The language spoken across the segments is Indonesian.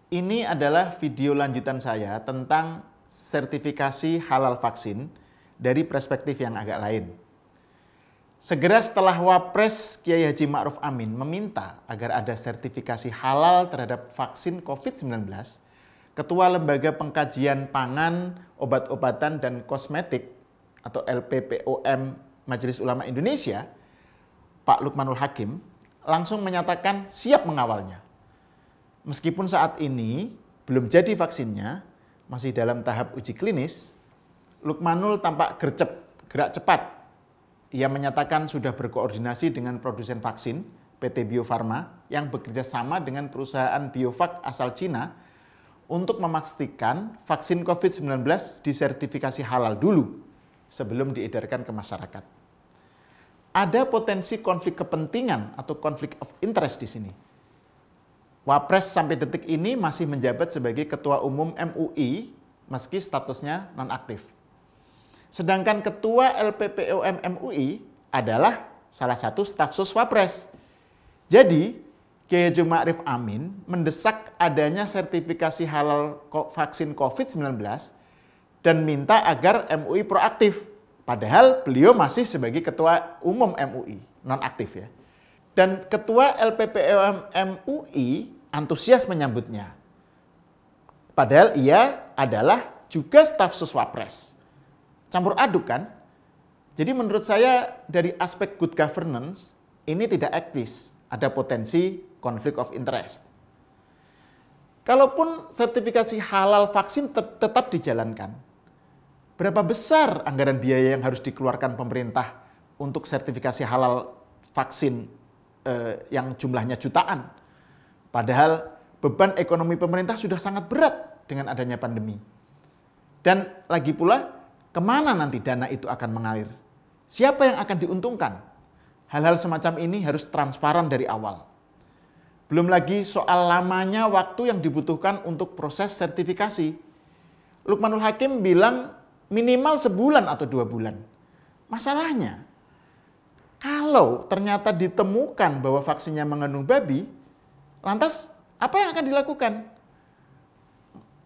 Ini adalah video lanjutan saya tentang sertifikasi halal vaksin dari perspektif yang agak lain. Segera setelah Wapres Kiai Haji Ma'ruf Amin meminta agar ada sertifikasi halal terhadap vaksin COVID-19, Ketua Lembaga Pengkajian Pangan, Obat-obatan, dan Kosmetik atau LPPOM Majelis Ulama Indonesia, Pak Lukmanul Hakim, langsung menyatakan siap mengawalnya. Meskipun saat ini belum jadi vaksinnya, masih dalam tahap uji klinis, Lukmanul tampak gerak cepat. Ia menyatakan sudah berkoordinasi dengan produsen vaksin, PT Bio Farma, yang bekerja sama dengan perusahaan Biovac asal Cina untuk memastikan vaksin COVID-19 disertifikasi halal dulu sebelum diedarkan ke masyarakat. Ada potensi konflik kepentingan atau konflik of interest di sini. Wapres sampai detik ini masih menjabat sebagai Ketua Umum MUI meski statusnya nonaktif. Sedangkan Ketua LPPOM MUI adalah salah satu staf sus Wapres. Jadi, Kiai Haji Ma'ruf Amin mendesak adanya sertifikasi halal vaksin COVID-19 dan minta agar MUI proaktif. Padahal beliau masih sebagai Ketua Umum MUI, nonaktif ya. Dan Ketua LPPOM MUI antusias menyambutnya. Padahal ia adalah juga staf sus Wapres. Campur aduk kan? Jadi menurut saya dari aspek good governance ini tidak etis. Ada potensi konflik of interest. Kalaupun sertifikasi halal vaksin tetap dijalankan, berapa besar anggaran biaya yang harus dikeluarkan pemerintah untuk sertifikasi halal vaksin yang jumlahnya jutaan? Padahal beban ekonomi pemerintah sudah sangat berat dengan adanya pandemi. Dan lagi pula, kemana nanti dana itu akan mengalir? Siapa yang akan diuntungkan? Hal-hal semacam ini harus transparan dari awal. Belum lagi soal lamanya waktu yang dibutuhkan untuk proses sertifikasi. Lukmanul Hakim bilang minimal sebulan atau 2 bulan. Masalahnya, kalau ternyata ditemukan bahwa vaksinnya mengandung babi, lantas apa yang akan dilakukan?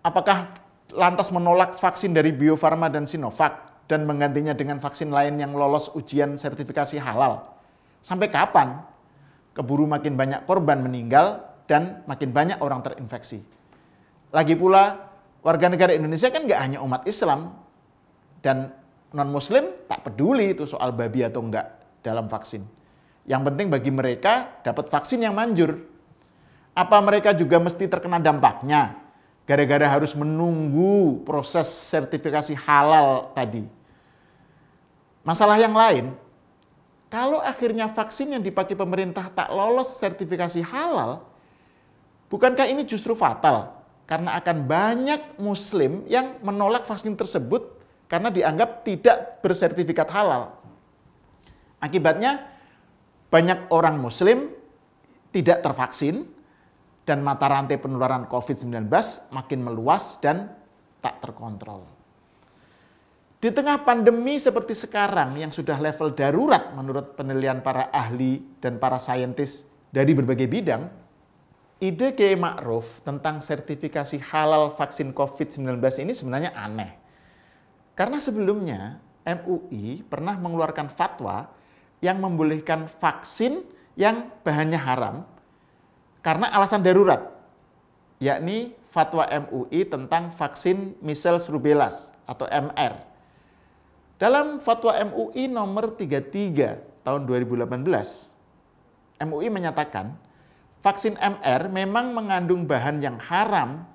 Apakah lantas menolak vaksin dari Bio Farma dan Sinovac dan menggantinya dengan vaksin lain yang lolos ujian sertifikasi halal? Sampai kapan? Keburu makin banyak korban meninggal dan makin banyak orang terinfeksi. Lagi pula, warga negara Indonesia kan nggak hanya umat Islam dan non-Muslim tak peduli itu soal babi atau enggak dalam vaksin. Yang penting bagi mereka dapat vaksin yang manjur. Apa mereka juga mesti terkena dampaknya gara-gara harus menunggu proses sertifikasi halal tadi? Masalah yang lain, kalau akhirnya vaksin yang dipakai pemerintah tak lolos sertifikasi halal, bukankah ini justru fatal? Karena akan banyak Muslim yang menolak vaksin tersebut karena dianggap tidak bersertifikat halal. Akibatnya, banyak orang Muslim tidak tervaksin, dan mata rantai penularan COVID-19 makin meluas dan tak terkontrol. Di tengah pandemi seperti sekarang yang sudah level darurat menurut penilaian para ahli dan para saintis dari berbagai bidang, ide Kiai Ma'ruf tentang sertifikasi halal vaksin COVID-19 ini sebenarnya aneh. Karena sebelumnya MUI pernah mengeluarkan fatwa yang membolehkan vaksin yang bahannya haram karena alasan darurat, yakni fatwa MUI tentang vaksin measles rubella atau MR. Dalam fatwa MUI nomor 33 tahun 2018, MUI menyatakan vaksin MR memang mengandung bahan yang haram,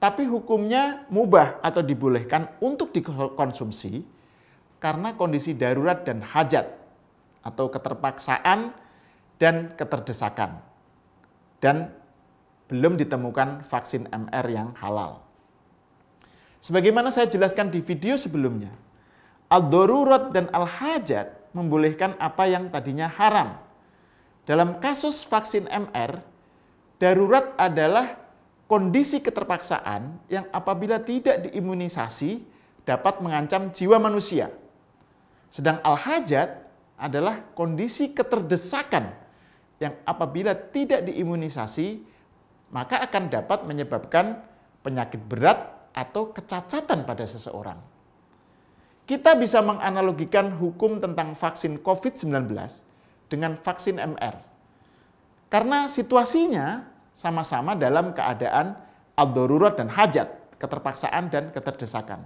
tapi hukumnya mubah atau dibolehkan untuk dikonsumsi karena kondisi darurat dan hajat atau keterpaksaan dan keterdesakan. Dan belum ditemukan vaksin MR yang halal. Sebagaimana saya jelaskan di video sebelumnya, al-darurat dan al-hajat membolehkan apa yang tadinya haram. Dalam kasus vaksin MR, darurat adalah kondisi keterpaksaan yang apabila tidak diimunisasi dapat mengancam jiwa manusia. Sedang al-hajat adalah kondisi keterdesakan yang apabila tidak diimunisasi maka akan dapat menyebabkan penyakit berat atau kecacatan pada seseorang. Kita bisa menganalogikan hukum tentang vaksin COVID-19 dengan vaksin MR. Karena situasinya sama-sama dalam keadaan ad-darurat dan hajat, keterpaksaan dan keterdesakan.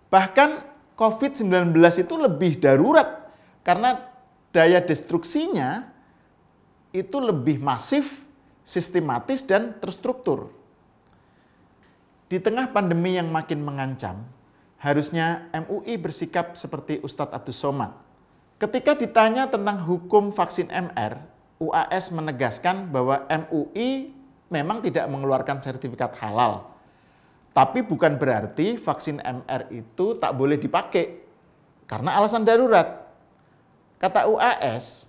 Bahkan COVID-19 itu lebih darurat karena daya destruksinya itu lebih masif, sistematis, dan terstruktur. Di tengah pandemi yang makin mengancam, harusnya MUI bersikap seperti Ustadz Abdus Somad. Ketika ditanya tentang hukum vaksin MR, UAS menegaskan bahwa MUI memang tidak mengeluarkan sertifikat halal. Tapi bukan berarti vaksin MR itu tak boleh dipakai karena alasan darurat. Kata UAS,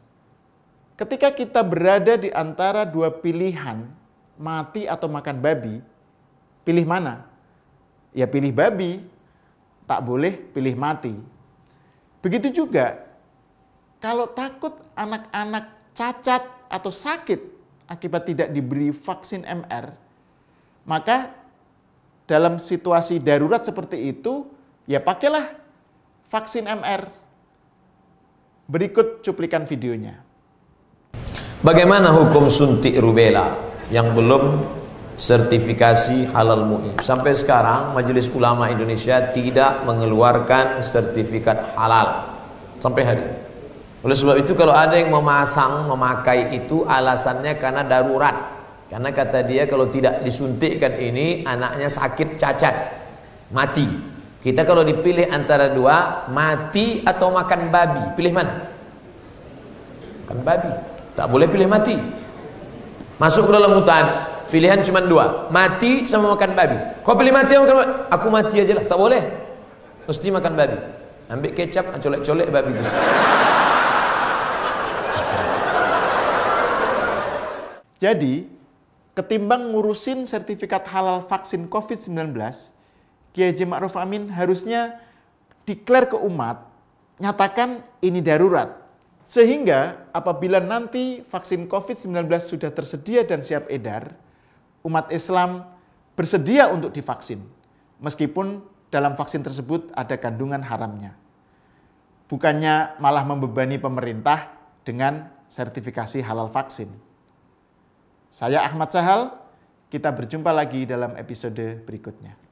ketika kita berada di antara dua pilihan, mati atau makan babi, pilih mana? Ya pilih babi, tak boleh pilih mati. Begitu juga, kalau takut anak-anak cacat atau sakit akibat tidak diberi vaksin MR, maka dalam situasi darurat seperti itu, ya pakailah vaksin MR. Berikut cuplikan videonya. Bagaimana hukum suntik rubella yang belum sertifikasi halal MUI? Sampai sekarang Majelis Ulama Indonesia tidak mengeluarkan sertifikat halal sampai hari ini. Oleh sebab itu kalau ada yang memakai itu alasannya karena darurat. Karena kata dia kalau tidak disuntikkan ini anaknya sakit cacat, mati. Kita kalau dipilih antara dua, mati atau makan babi, pilih mana? Makan babi, tak boleh pilih mati. Masuk ke dalam hutan, pilihan cuma dua, mati sama makan babi. Kau pilih mati atau makan babi? Aku mati aja lah, tak boleh. Mesti makan babi. Ambil kecap, colek-colek babi itu. Jadi, ketimbang ngurusin sertifikat halal vaksin COVID-19, Kiai Haji Ma'ruf Amin harusnya declare ke umat, nyatakan ini darurat. Sehingga apabila nanti vaksin COVID-19 sudah tersedia dan siap edar, umat Islam bersedia untuk divaksin, meskipun dalam vaksin tersebut ada kandungan haramnya. Bukannya malah membebani pemerintah dengan sertifikasi halal vaksin. Saya Ahmad Sahal, kita berjumpa lagi dalam episode berikutnya.